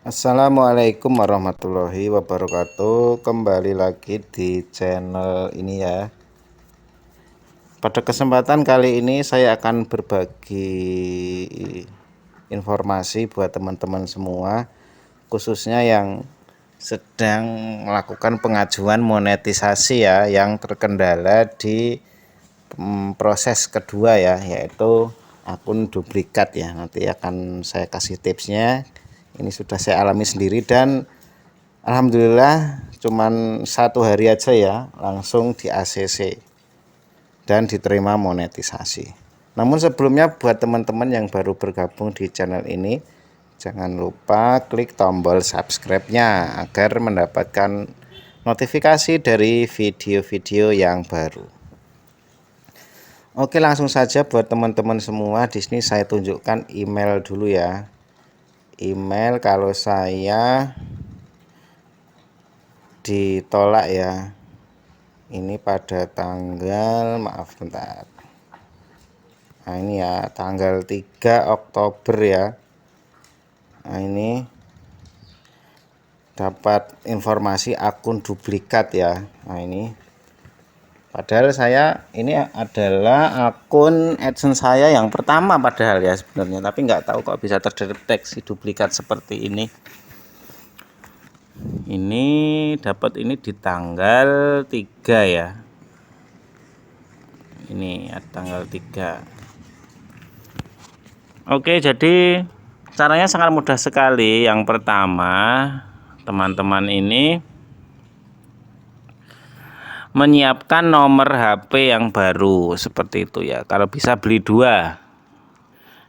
Assalamualaikum warahmatullahi wabarakatuh. Kembali lagi di channel ini ya. Pada kesempatan kali ini saya akan berbagi informasi buat teman-teman semua, khususnya yang sedang melakukan pengajuan monetisasi ya, yang terkendala di proses kedua ya, yaitu akun duplikat ya. Nanti akan saya kasih tipsnya. Ini sudah saya alami sendiri dan alhamdulillah cuman 1 hari aja ya langsung di ACC dan diterima monetisasi. Namun sebelumnya buat teman-teman yang baru bergabung di channel ini, jangan lupa klik tombol subscribe-nya agar mendapatkan notifikasi dari video-video yang baru. Oke, langsung saja buat teman-teman semua, di sini saya tunjukkan email dulu ya. Email kalau saya ditolak ya, ini pada tanggal, maaf bentar, nah ini ya tanggal 3 Oktober ya. Nah ini dapat informasi akun duplikat ya. Nah ini padahal saya ini adalah akun AdSense saya yang pertama padahal ya sebenarnya, tapi nggak tahu kok bisa terdeteksi duplikat seperti ini. Ini dapat ini di tanggal 3 ya. Ini ya, tanggal 3. Oke, jadi caranya sangat mudah sekali. Yang pertama, teman-teman ini menyiapkan nomor HP yang baru seperti itu ya. Kalau bisa beli 2.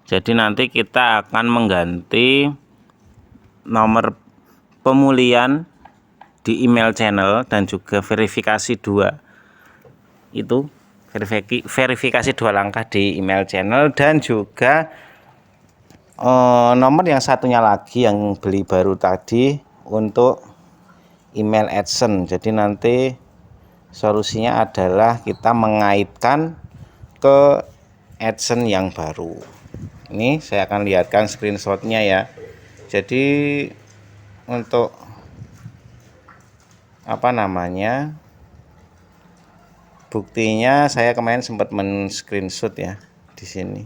Jadi nanti kita akan mengganti nomor pemulihan di email channel dan juga verifikasi 2. Itu verifikasi 2 langkah di email channel dan juga nomor yang satunya lagi yang beli baru tadi untuk email AdSense. Jadi nanti solusinya adalah kita mengaitkan ke AdSense yang baru. Ini saya akan lihatkan screenshotnya ya. Jadi untuk buktinya saya kemarin sempat men-screenshot ya di sini.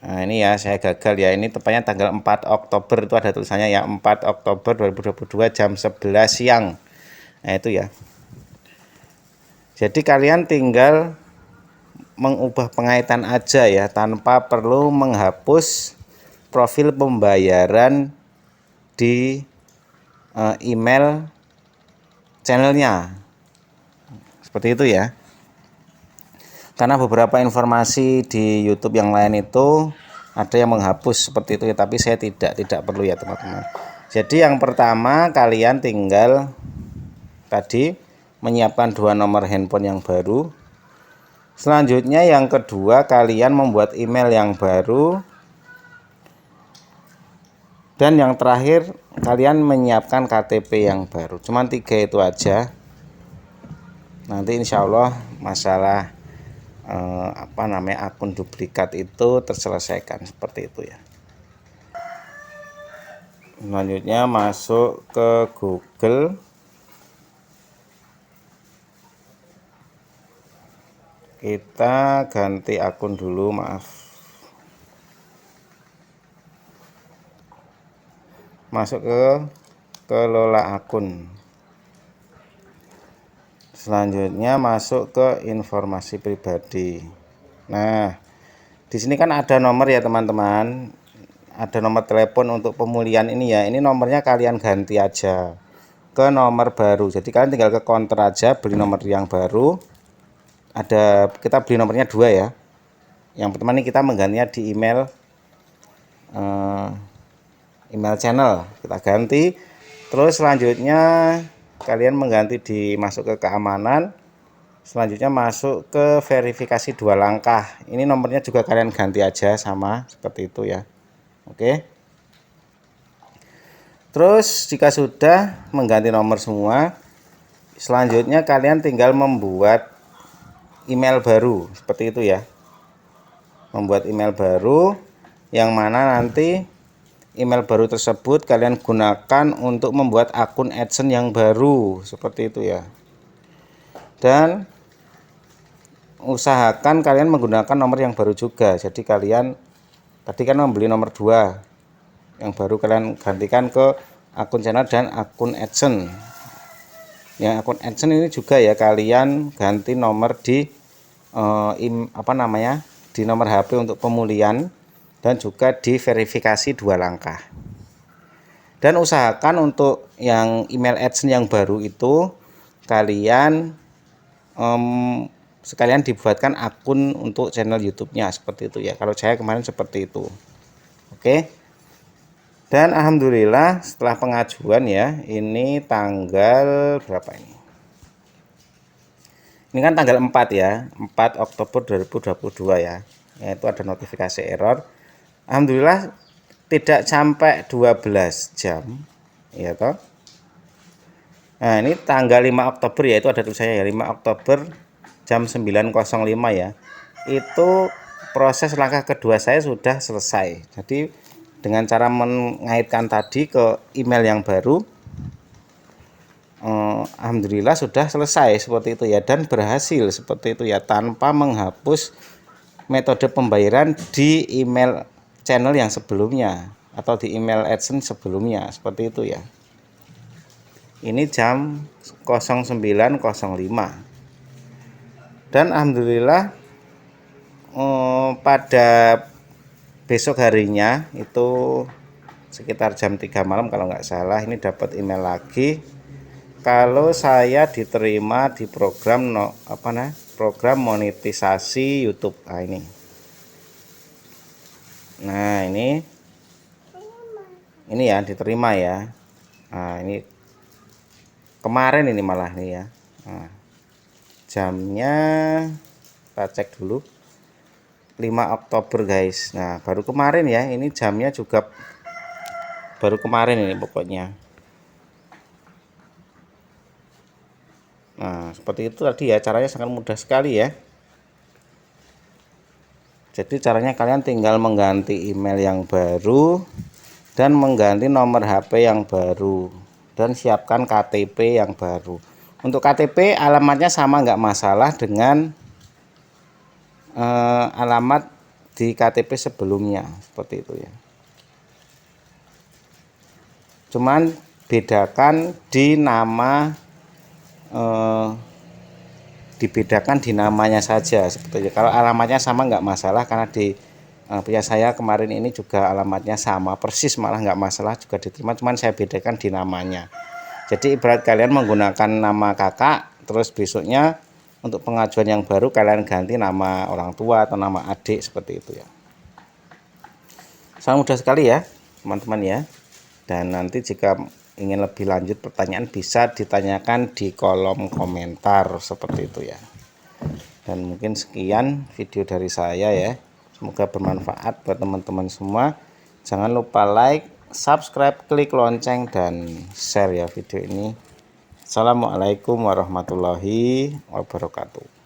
Nah ini ya saya gagal ya, ini tepatnya tanggal 4 Oktober itu ada tulisannya ya, 4 Oktober 2022 jam 11 siang. Nah itu ya. Jadi kalian tinggal mengubah pengaitan aja ya, tanpa perlu menghapus profil pembayaran di email channelnya. Seperti itu ya. Karena beberapa informasi di YouTube yang lain itu ada yang menghapus seperti itu ya, tapi saya tidak perlu ya teman-teman. Jadi yang pertama kalian tinggal tadi menyiapkan 2 nomor handphone yang baru. Selanjutnya yang kedua kalian membuat email yang baru. Dan yang terakhir kalian menyiapkan KTP yang baru. Cuman 3 itu aja. Nanti insya Allah masalah akun duplikat itu terselesaikan seperti itu ya. Selanjutnya masuk ke Google. Kita ganti akun dulu, maaf. Masuk ke kelola akun. Selanjutnya masuk ke informasi pribadi. Nah, di sini kan ada nomor ya teman-teman. Ada nomor telepon untuk pemulihan ini ya. Ini nomornya kalian ganti aja ke nomor baru. Jadi kalian tinggal ke counter aja, beli nomor yang baru. Kita beli nomornya 2 ya. Yang pertama ini kita menggantinya di email channel, kita ganti. Terus selanjutnya kalian mengganti masuk ke keamanan. Selanjutnya masuk ke verifikasi 2 langkah. Ini nomornya juga kalian ganti aja sama seperti itu ya. Oke. Terus jika sudah mengganti nomor semua, selanjutnya kalian tinggal membuat email baru seperti itu ya. Membuat email baru yang mana nanti email baru tersebut kalian gunakan untuk membuat akun AdSense yang baru, seperti itu ya. Dan usahakan kalian menggunakan nomor yang baru juga. Jadi kalian tadi kan membeli nomor 2, yang baru kalian gantikan ke akun channel dan akun AdSense. Yang akun AdSense ini juga ya kalian ganti nomor di di nomor HP untuk pemulihan, dan juga diverifikasi 2 langkah. Dan usahakan untuk yang email AdSense yang baru itu kalian sekalian dibuatkan akun untuk channel YouTube-nya, seperti itu ya. Kalau saya kemarin seperti itu. Oke. Dan alhamdulillah setelah pengajuan ya, ini tanggal berapa ini? Ini kan tanggal 4 ya, 4 Oktober 2022 ya. Yaitu ada notifikasi error. Alhamdulillah tidak sampai 12 jam ya toh. Nah, ini tanggal 5 Oktober ya, itu ada tulisannya ya, 5 Oktober jam 9.05 ya. Itu proses langkah kedua saya sudah selesai. Jadi dengan cara mengaitkan tadi ke email yang baru, alhamdulillah sudah selesai seperti itu ya, dan berhasil seperti itu ya, tanpa menghapus metode pembayaran di email channel yang sebelumnya atau di email AdSense sebelumnya, seperti itu ya. Ini jam 09.05 dan alhamdulillah pada besok harinya itu sekitar jam 3 malam kalau nggak salah, ini dapat email lagi kalau saya diterima di program program monetisasi YouTube. Nah ini ya diterima ya. Nah ini kemarin ini malah nih ya. Nah, jamnya kita cek dulu, 5 Oktober guys. Nah baru kemarin ya, ini jamnya juga baru kemarin ini pokoknya. Nah seperti itu tadi ya, caranya sangat mudah sekali ya. Jadi caranya kalian tinggal mengganti email yang baru dan mengganti nomor HP yang baru, dan siapkan KTP yang baru. Untuk KTP alamatnya sama, nggak masalah dengan alamat di KTP sebelumnya, seperti itu ya. Cuman bedakan di nama, dibedakan di namanya saja seperti itu. Kalau alamatnya sama nggak masalah, karena di punya saya kemarin ini juga alamatnya sama persis, malah nggak masalah juga diterima, cuman saya bedakan di namanya. Jadi ibarat kalian menggunakan nama kakak, terus besoknya untuk pengajuan yang baru kalian ganti nama orang tua atau nama adik, seperti itu ya. Sangat mudah sekali ya teman-teman ya. Dan nanti jika ingin lebih lanjut pertanyaan bisa ditanyakan di kolom komentar, seperti itu ya. Dan mungkin sekian video dari saya ya, semoga bermanfaat buat teman-teman semua. Jangan lupa like, subscribe, klik lonceng, dan share ya video ini. Assalamualaikum warahmatullahi wabarakatuh.